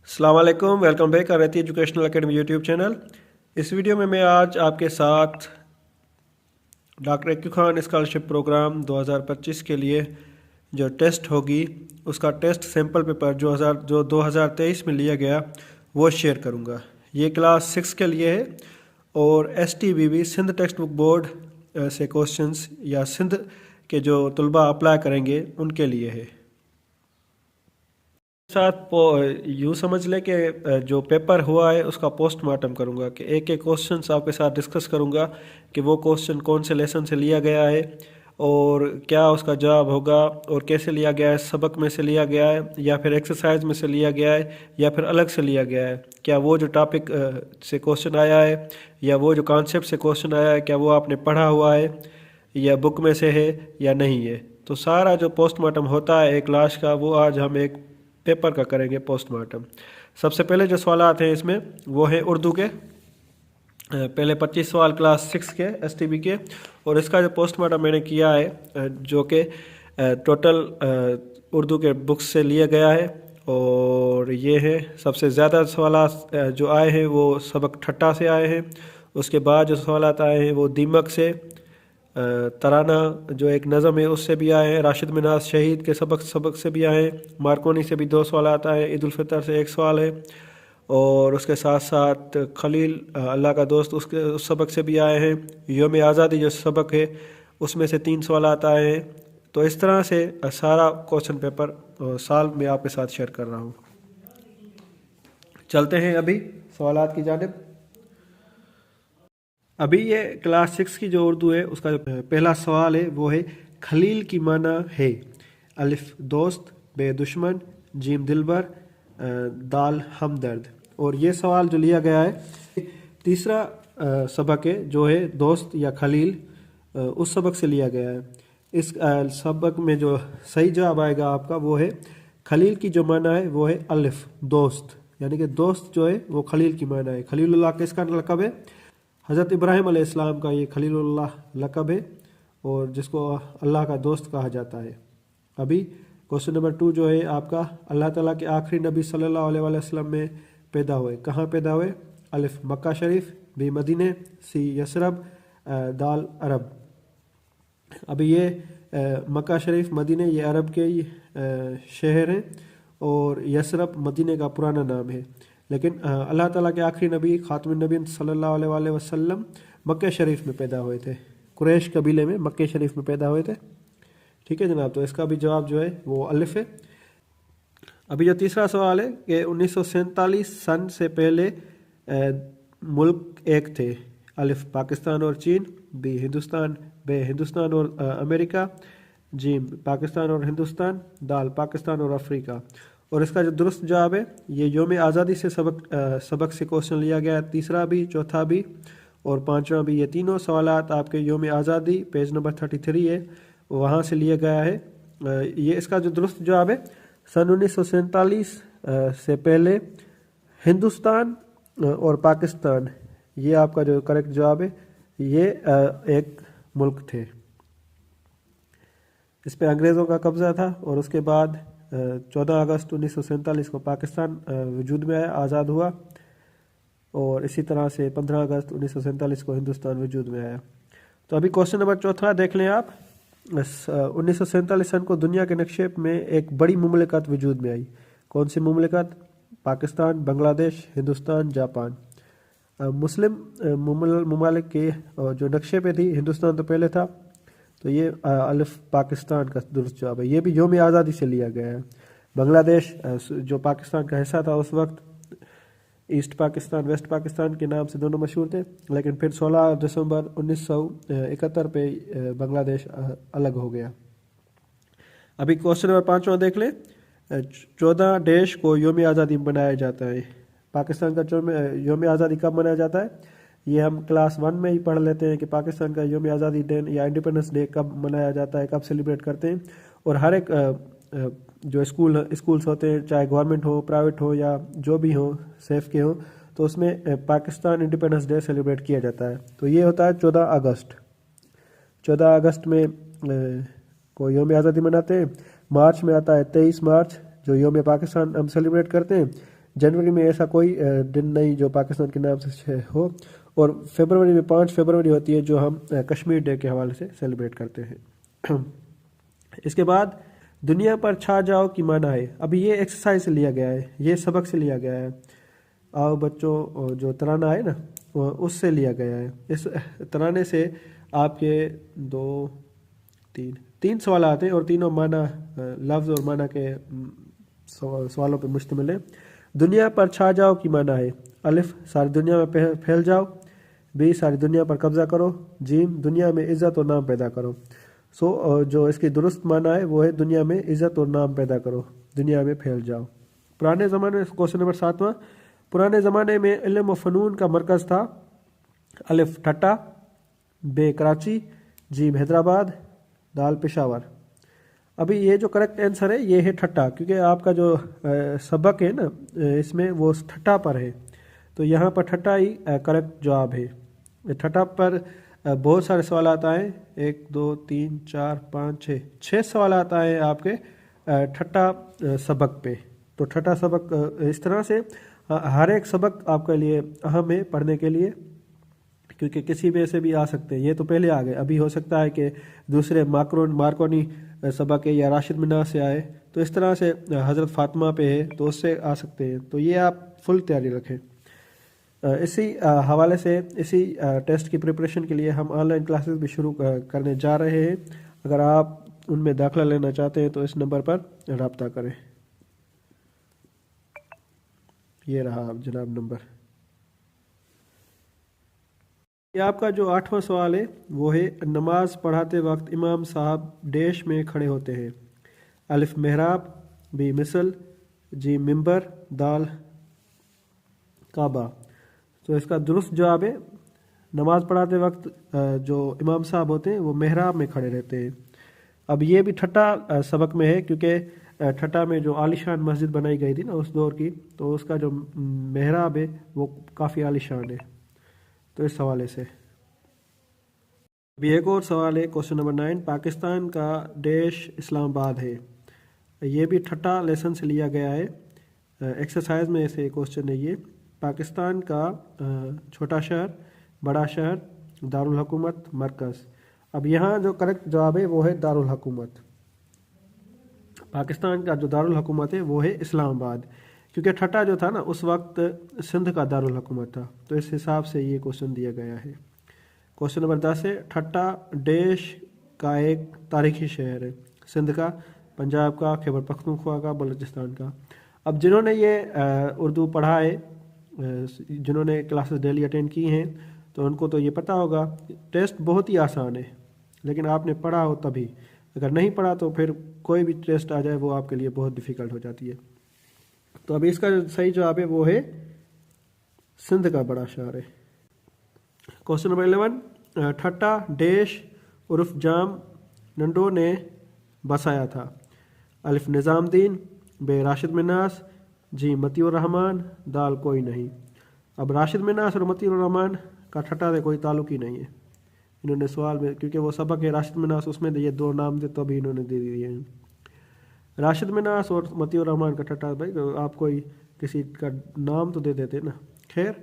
अस्सलाम वालेकुम, welcome back रहती एजुकेशनल एकेडमी यूट्यूब चैनल। इस वीडियो में मैं आज आपके साथ डॉक्टर इक्की खान स्कॉलरशिप प्रोग्राम 2025 के लिए जो टेस्ट होगी उसका टेस्ट सैम्पल पेपर जो 2023 में लिया गया वो शेयर करूंगा। ये क्लास 6 के लिए है और STBB Sindh text book board से क्वेश्चंस या सिंध के जो तलबा अप्लाई करेंगे उनके लिए है। साथ यूँ समझ लें कि जो पेपर हुआ है उसका पोस्टमार्टम करूँगा कि एक एक क्वेश्चन आपके साथ डिस्कस करूँगा कि वो क्वेश्चन कौन से लेसन से लिया गया है और क्या उसका जवाब होगा और कैसे लिया गया है, सबक में से लिया गया है या फिर एक्सरसाइज में से लिया गया है या फिर अलग से लिया गया है, क्या वो जो टॉपिक से क्वेश्चन आया है या वो जो कॉन्सेप्ट से क्वेश्चन आया है क्या वो आपने पढ़ा हुआ है या बुक में से है या नहीं है। तो सारा जो पोस्टमार्टम होता है एक लाश का वो आज हम एक पेपर का करेंगे पोस्टमार्टम। सबसे पहले जो सवाल आते हैं इसमें वो है उर्दू के, पहले 25 सवाल क्लास 6 के STB के, और इसका जो पोस्टमार्टम मैंने किया है जो कि टोटल उर्दू के बुक्स से लिया गया है और ये है सबसे ज़्यादा सवाल जो आए हैं वो सबक ठट्टा से आए हैं। उसके बाद जो सवाल आए हैं वो दीमक से, तराना जो एक नज़म है उससे भी आए हैं, राशिद मिनाज शहीद के सबक से भी आए हैं, मार्कोनी से भी 2 सवाल आता है, ईद उल फितर से 1 सवाल है और उसके साथ साथ खलील अल्लाह का दोस्त उस सबक से भी आए हैं, योम आज़ादी जो सबक है उसमें से 3 सवाल आता है। तो इस तरह से सारा क्वेश्चन पेपर साल में आपके साथ शेयर कर रहा हूँ। चलते हैं अभी सवालात की जानिब। अभी ये क्लास 6 की जो उर्दू है उसका जो पहला सवाल है वो है खलील की माना है, अलिफ दोस्त, बे दुश्मन, जीम दिलबर, दाल हमदर्द। और ये सवाल जो लिया गया है तीसरा सबक है जो है दोस्त या खलील, उस सबक से लिया गया है। इस सबक में जो सही जवाब आएगा आपका वो है खलील की जो माना है वो है अलिफ दोस्त, यानी कि दोस्त जो है वो खलील की माना है। खलीलुल्लाह किसका लक़ब है? हज़रत इब्राहिम अलैहिस्सलाम का ये खलीलुल्लाह लक़ब है और जिसको अल्लाह का दोस्त कहा जाता है। अभी क्वेश्चन नंबर 2 जो है आपका, अल्लाह ताला के आखिरी नबी सल्लल्लाहु अलैहि वसल्लम में पैदा हुए, कहाँ पैदा हुए? अलिफ मक्का शरीफ, बी मदीने, सी यसरब, दाल अरब। अभी ये मक्का शरीफ मदीने ये अरब के शहर हैं और यसरब मदीने का पुराना नाम है, लेकिन अल्लाह ताला के आखिरी नबी खातमुन नबी सल्लल्लाहु अलैहि वसल्लम मक्के शरीफ में पैदा हुए थे, कुरैश कबीले में मक्के शरीफ में पैदा हुए थे। ठीक है जनाब, तो इसका भी जवाब जो है वो अलिफ है। अभी जो तीसरा सवाल है कि 1947 सन से पहले मुल्क एक थे, अलिफ पाकिस्तान और चीन, बी हिंदुस्तान, बे हिंदुस्तान और अमेरिका, जीम पाकिस्तान और हिंदुस्तान, दाल पाकिस्तान और अफ्रीका। और इसका जो दुरुस्त जवाब है ये योम आज़ादी से सबक से क्वेश्चन लिया गया है, तीसरा भी, चौथा भी और पांचवा भी। ये तीनों सवालात आपके योम आज़ादी पेज नंबर 33 है वहाँ से लिया गया है। ये इसका जो दुरुस्त जवाब है सन 1947 से पहले हिंदुस्तान और पाकिस्तान, ये आपका जो करेक्ट जवाब है, ये एक मुल्क थे। इस पे अंग्रेज़ों का कब्ज़ा था और उसके बाद 14 अगस्त 1947 को पाकिस्तान वजूद में आया, आज़ाद हुआ और इसी तरह से 15 अगस्त 1947 को हिंदुस्तान वजूद में आया। तो अभी क्वेश्चन नंबर 4 देख लें आप। 1947 सन को दुनिया के नक्शे में एक बड़ी मुमलिकत वजूद में आई, कौन सी मुमलिकत? पाकिस्तान, बांग्लादेश, हिंदुस्तान, जापान। मुस्लिम ममालिक के जो नक्शे पे थी हिंदुस्तान तो पहले था, तो ये अलिफ पाकिस्तान का दुरुस्त जवाब है। ये भी योम आज़ादी से लिया गया है। बांग्लादेश जो पाकिस्तान का हिस्सा था उस वक्त, ईस्ट पाकिस्तान वेस्ट पाकिस्तान के नाम से दोनों मशहूर थे, लेकिन फिर 16 दिसंबर 1971 पे बांग्लादेश अलग हो गया। अभी क्वेश्चन नंबर 5 देख लें। 14 देश को योम आज़ादी मनाया जाता है। पाकिस्तान का योम आज़ादी कब मनाया जाता है? ये हम क्लास 1 में ही पढ़ लेते हैं कि पाकिस्तान का योम आज़ादी डे या इंडिपेंडेंस डे कब मनाया जाता है, कब सेलिब्रेट करते हैं। और हर एक जो स्कूल्स होते हैं, चाहे गवर्नमेंट हो, प्राइवेट हो या जो भी हो, सेफ के हो, तो उसमें पाकिस्तान इंडिपेंडेंस डे सेलिब्रेट किया जाता है। तो ये होता है 14 अगस्त। 14 अगस्त में को योम आज़ादी मनाते हैं। मार्च में आता है 23 मार्च जो योम पाकिस्तान हम सेलिब्रेट करते हैं। जनवरी में ऐसा कोई दिन नहीं जो पाकिस्तान के नाम से हो, और फरवरी में 5 फरवरी होती है जो हम कश्मीर डे के हवाले से सेलिब्रेट करते हैं। इसके बाद दुनिया पर छा जाओ की माना है। अभी ये एक्सरसाइज से लिया गया है, ये सबक से लिया गया है। आओ बच्चों जो तराना है ना उससे लिया गया है। इस तराने से आपके तीन सवाल आते हैं और तीनों माना लफ्ज़ और माना के सवालों पर मुश्तमिल है। दुनिया पर छा जाओ की माना है। अलिफ सारी दुनिया में फैल जाओ, बी सारी दुनिया पर कब्जा करो, जीम दुनिया में इज़्ज़त और नाम पैदा करो। जो इसकी दुरुस्त माना है वो है दुनिया में इज़्ज़त और नाम पैदा करो, दुनिया में फैल जाओ। पुराने ज़माने में क्वेश्चन नंबर 7वां, पुराने ज़माने में इल्म व फ़नून का मरकज़ था। अलिफ ठट्टा, बे कराची, जीम हैदराबाद, दाल पेशावर। अभी ये जो करेक्ट आंसर है ये है ठट्टा, क्योंकि आपका जो सबक है ना इसमें वो ठट्टा पर है, तो यहाँ पर ठट्टा ही करेक्ट जवाब है। ठट्टा पर बहुत सारे सवाल आता है, 1 2 3 4 5 6 सवाल आता है आपके ठट्टा सबक पे। तो ठट्टा सबक इस तरह से हर एक सबक आपके लिए अहम है पढ़ने के लिए, क्योंकि किसी भी से भी आ सकते हैं। ये तो पहले आ गए, अभी हो सकता है कि दूसरे मार्कोनी सबक है या राशिद मिनार से आए, तो इस तरह से हज़रत फातिमा पे है तो उससे आ सकते हैं। तो ये आप फुल तैयारी रखें। इसी हवाले से इसी टेस्ट की प्रिपरेशन के लिए हम ऑनलाइन क्लासेस भी शुरू करने जा रहे हैं। अगर आप उनमें दाखिला लेना चाहते हैं तो इस नंबर पर रब्ता करें। ये रहा जनाब नंबर। ये आपका जो 8वां सवाल है वो है, नमाज पढ़ाते वक्त इमाम साहब डैश में खड़े होते हैं। अलिफ मेहराब, बी मिसल, जी मिंबर, दाल काबा। तो इसका दुरुस्त जवाब है नमाज पढ़ाते वक्त जो इमाम साहब होते हैं वो मेहराब में खड़े रहते हैं। अब ये भी ठट्टा सबक में है, क्योंकि ठट्टा में जो आलिशान मस्जिद बनाई गई थी ना उस दौर की, तो उसका जो मेहराब है वो काफ़ी आलिशान है। तो इस हवाले से अभी एक और सवाल है, क्वेश्चन नंबर 9, पाकिस्तान का देश इस्लामाबाद है। ये भी ठट्टा लेसन से लिया गया है, एक्सरसाइज में से क्वेश्चन है ये। पाकिस्तान का छोटा शहर, बड़ा शहर, दारुल हुकूमत, मरकज़। अब यहाँ जो करेक्ट जवाब है वो है दारुल हुकूमत। पाकिस्तान का जो दारुल हुकूमत है वो है इस्लामाबाद, क्योंकि ठट्टा जो था ना उस वक्त सिंध का दारुल हुकूमत था, तो इस हिसाब से ये क्वेश्चन दिया गया है। क्वेश्चन नंबर 10 है, ठट्टा देश का एक तारीखी शहर है। सिंध का, पंजाब का, खैबर पख्तूनख्वा का, बलूचिस्तान का। अब जिन्होंने ये उर्दू पढ़ा है, जिन्होंने क्लासेस डेली अटेंड की हैं, तो उनको तो ये पता होगा टेस्ट बहुत ही आसान है, लेकिन आपने पढ़ा हो तभी। अगर नहीं पढ़ा तो फिर कोई भी टेस्ट आ जाए वो आपके लिए बहुत डिफ़िकल्ट हो जाती है। तो अभी इसका जो सही जवाब है वो है सिंध का बड़ा शहर है। क्वेश्चन नंबर 11, ठट्टा देश उर्फ जाम नंडो ने बसाया था। अलिफ निज़ामुद्दीन, बे राशिद मिन्नास, जी मतीउर रहमान, दाल कोई नहीं। अब राशिद मिन्नास और मतीउर रहमान का ठट्टा से कोई ताल्लुक ही नहीं है। इन्होंने सवाल में, क्योंकि वो सबक है राशिद मिन्नास, उसमें ये 2 नाम थे तो भी इन्होंने दे दिए हैं। राशिद मिन्नास और मतीउर रहमान का ठट्टा, भाई आप कोई किसी का नाम तो दे देते ना। खैर,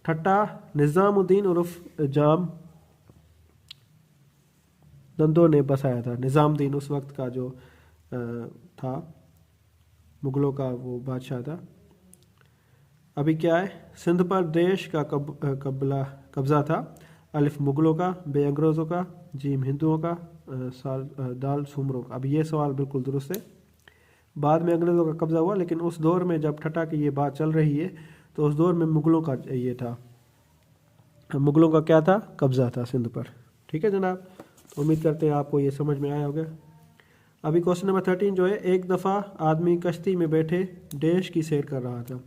ठट्टा निज़ामुद्दीन उर्फ जाम नंदो ने बसाया था। निज़ामुद्दीन उस वक्त का जो था मुगलों का वो बादशाह था। अभी क्या है, सिंध पर देश का कब्जा था। अलिफ मुगलों का, बे अंग्रेज़ों का, जीम हिंदुओं का, दाल सुमरों का। अब ये सवाल बिल्कुल दुरुस्त है। बाद में अंग्रेज़ों का कब्जा हुआ, लेकिन उस दौर में जब ठट्टा की ये बात चल रही है तो उस दौर में मुगलों का ये था, मुगलों का क्या था, कब्जा था सिंध पर। ठीक है जनाब, तो उम्मीद करते हैं आपको ये समझ में आया होगा। अभी क्वेश्चन नंबर 13 जो है, एक दफ़ा आदमी कश्ती में बैठे देश की सैर कर रहा था।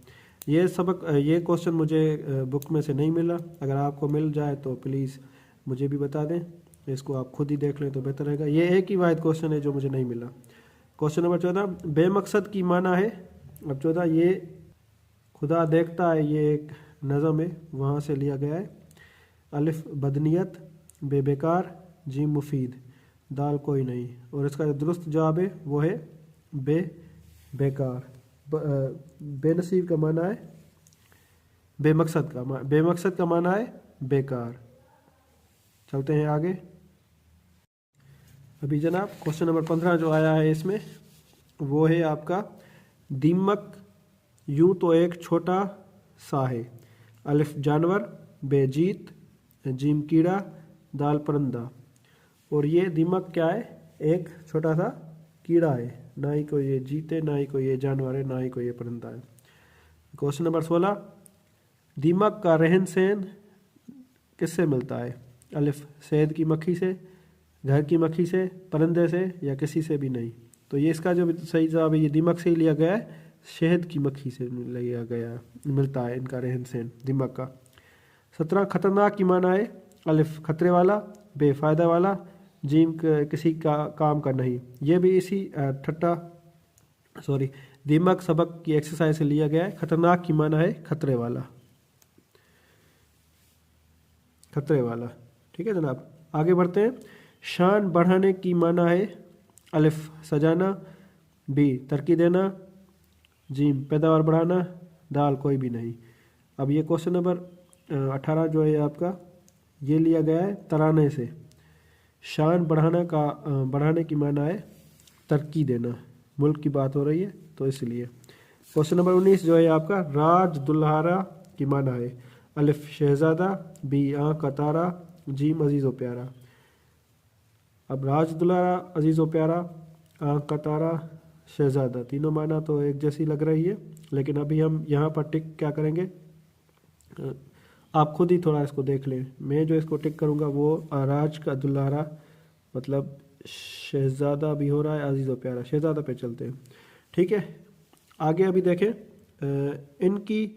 ये सबक, ये क्वेश्चन मुझे बुक में से नहीं मिला। अगर आपको मिल जाए तो प्लीज़ मुझे भी बता दें, इसको आप खुद ही देख लें तो बेहतर रहेगा। ये एक ही वाहिद क्वेश्चन है जो मुझे नहीं मिला। क्वेश्चन नंबर 14, बेमकसद की माना है। अब 14, ये खुदा देखता है, ये एक नज़म है, वहाँ से लिया गया है। अलिफ बदनीयत, बे बेकार, जी मुफीद, दाल कोई नहीं। और इसका जो दुरुस्त जवाब है वो है बे बेकार, बेनसीब का माना है बेमकसद बेमकसद का माना है बेकार। चलते हैं आगे। अभी जनाब क्वेश्चन नंबर 15 जो आया है इसमें वो है आपका दीमक यूं तो एक छोटा सा है, अलिफ जानवर, बे जीत, जीम कीड़ा, दाल परिंदा। और ये दीमक क्या है? एक छोटा सा कीड़ा है, ना ही कोई ये जीत है, ना ही कोई ये जानवर है, ना ही कोई ये परिंदा है। क्वेश्चन नंबर 16 दीमक का रहन सहन किससे मिलता है? अलिफ शहद की मक्खी से, घर की मक्खी से, परिंदे से या किसी से भी नहीं। तो ये इसका जो सही जवाब है ये दीमक से ही लिया गया है, शहद की मक्खी से लिया गया मिलता है इनका रहन सहन दीमक का। 17 खतरनाक की माना है अलिफ खतरे वाला, बे फायदा वाला, जीम किसी का काम का नहीं। ये भी इसी दीमक सबक की एक्सरसाइज से लिया गया है। खतरनाक की माना है खतरे वाला, खतरे वाला। ठीक है जनाब, आगे बढ़ते हैं। शान बढ़ाने की माना है अलिफ सजाना, बी तरक्की देना, जीम पैदावार बढ़ाना, दाल कोई भी नहीं। अब ये क्वेश्चन नंबर 18 जो है आपका ये लिया गया है तराने से। शान बढ़ाने की माना है तरक्की देना, मुल्क की बात हो रही है तो इसलिए। क्वेश्चन नंबर 19 जो है आपका राज दुल्हारा की माना है अलिफ शहजादा, बी आँख का तारा, जीम अजीज़ व प्यारा। अब राज दुल्हारा, अजीज़ व प्यारा, आँख का तारा, शहजादा, तीनों माना तो एक जैसी लग रही है, लेकिन अभी हम यहाँ पर टिक क्या करेंगे आप खुद ही थोड़ा इसको देख लें। मैं जो इसको टिक करूँगा वो राज का दुल्हारा मतलब शहजादा भी हो रहा है, अजीज़ व प्यारा, शहजादा पे चलते हैं। ठीक है, आगे अभी देखें। इनकी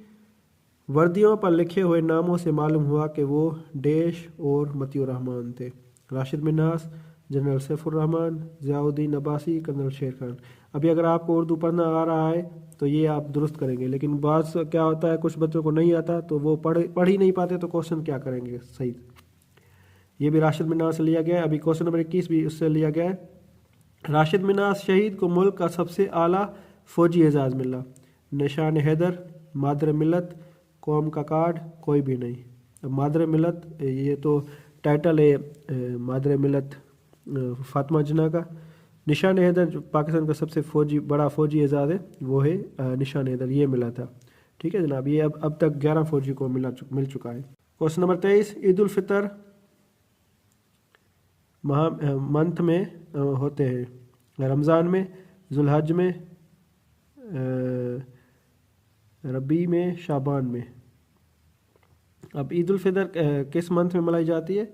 वर्दियों पर लिखे हुए नामों से मालूम हुआ कि वो डैश और मतियुर रहमान थे। राशिद मिन्हास, जनरल सैफुर रहमान, ज़ियाउद्दीन अब्बासी, कर्नल शेर खान। अभी अगर आपको उर्दू पढ़ना आ रहा है तो ये आप दुरुस्त करेंगे, लेकिन बात क्या होता है कुछ बच्चों को नहीं आता तो वो पढ़ ही नहीं पाते तो क्वेश्चन क्या करेंगे सही। ये भी राशिद मिन्हास से लिया गया है। अभी क्वेश्चन नंबर 21 भी उससे लिया गया है। राशिद मिन्हास शहीद को मुल्क का सबसे आला फौजी एजाज़ मिला। निशान हैदर, मादर मिलत, कौम का कार्ड, कोई भी नहीं। अब मादर मिलत ये तो टाइटल है मादर मिलत फातिमा जिन्ना का। निशान हैदर जो पाकिस्तान का सबसे बड़ा फौजी एजाज़ है वो है निशान हैदर, ये मिला था। ठीक है जनाब, ये अब तक 11 फौजी को मिल चुका है। Question number 23 Eid ul Fitr month में होते हैं, रमज़ान में, जुल्हज में, रबी में, शाबान में। अब ईद उल फितर किस मंथ में मनाई जाती है?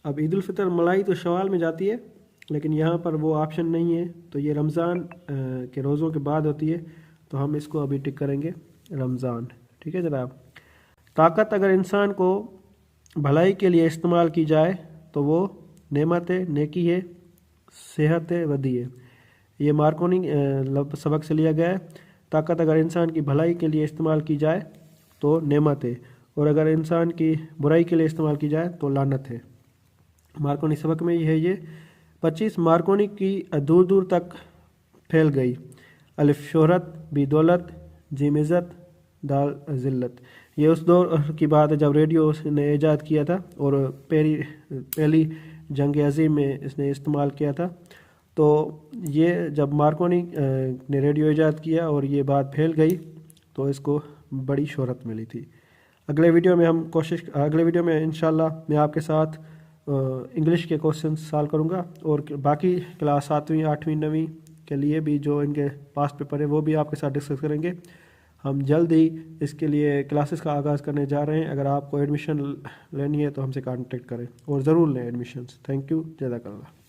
अब ईद उल फितर मलाई तो शवाल में जाती है, लेकिन यहाँ पर वो ऑप्शन नहीं है, तो ये रमज़ान के रोज़ों के बाद होती है, तो हम इसको अभी टिक करेंगे रमज़ान। ठीक है जनाब। ताकत अगर इंसान को भलाई के लिए इस्तेमाल की जाए तो वो नेमत है, नेकी है, सेहत है, वदी है। ये मार्कोनी सबक से लिया गया है। ताकत अगर इंसान की भलाई के लिए इस्तेमाल की जाए तो नेमत है, और अगर इंसान की बुराई के लिए इस्तेमाल की जाए तो लानत है। मार्कोनी सबक में ये है ये 25 मार्कोनी की दूर दूर तक फैल गई। अलिफ शोहरत, बी दौलत, जीम इज़्ज़त, दाल ज़िल्लत। ये उस दौर की बात है जब रेडियो ने ईजाद किया था और पहली जंग अज़ीम में इसने इस्तेमाल किया था। तो ये जब मार्कोनी ने रेडियो ईजाद किया और ये बात फैल गई तो इसको बड़ी शोहरत मिली थी। अगले वीडियो में इंशाल्लाह मैं आपके साथ इंग्लिश के क्वेश्चन सॉल्व करूँगा, और बाकी क्लास 7वीं 8वीं 9वीं के लिए भी जो इनके पास्ट पेपर है वो भी आपके साथ डिस्कस करेंगे। हम जल्द ही इसके लिए क्लासेस का आगाज़ करने जा रहे हैं। अगर आपको एडमिशन लेनी है तो हमसे कांटेक्ट करें और ज़रूर लें एडमिशन्स। थैंक यू, जज़ाकल्लाह।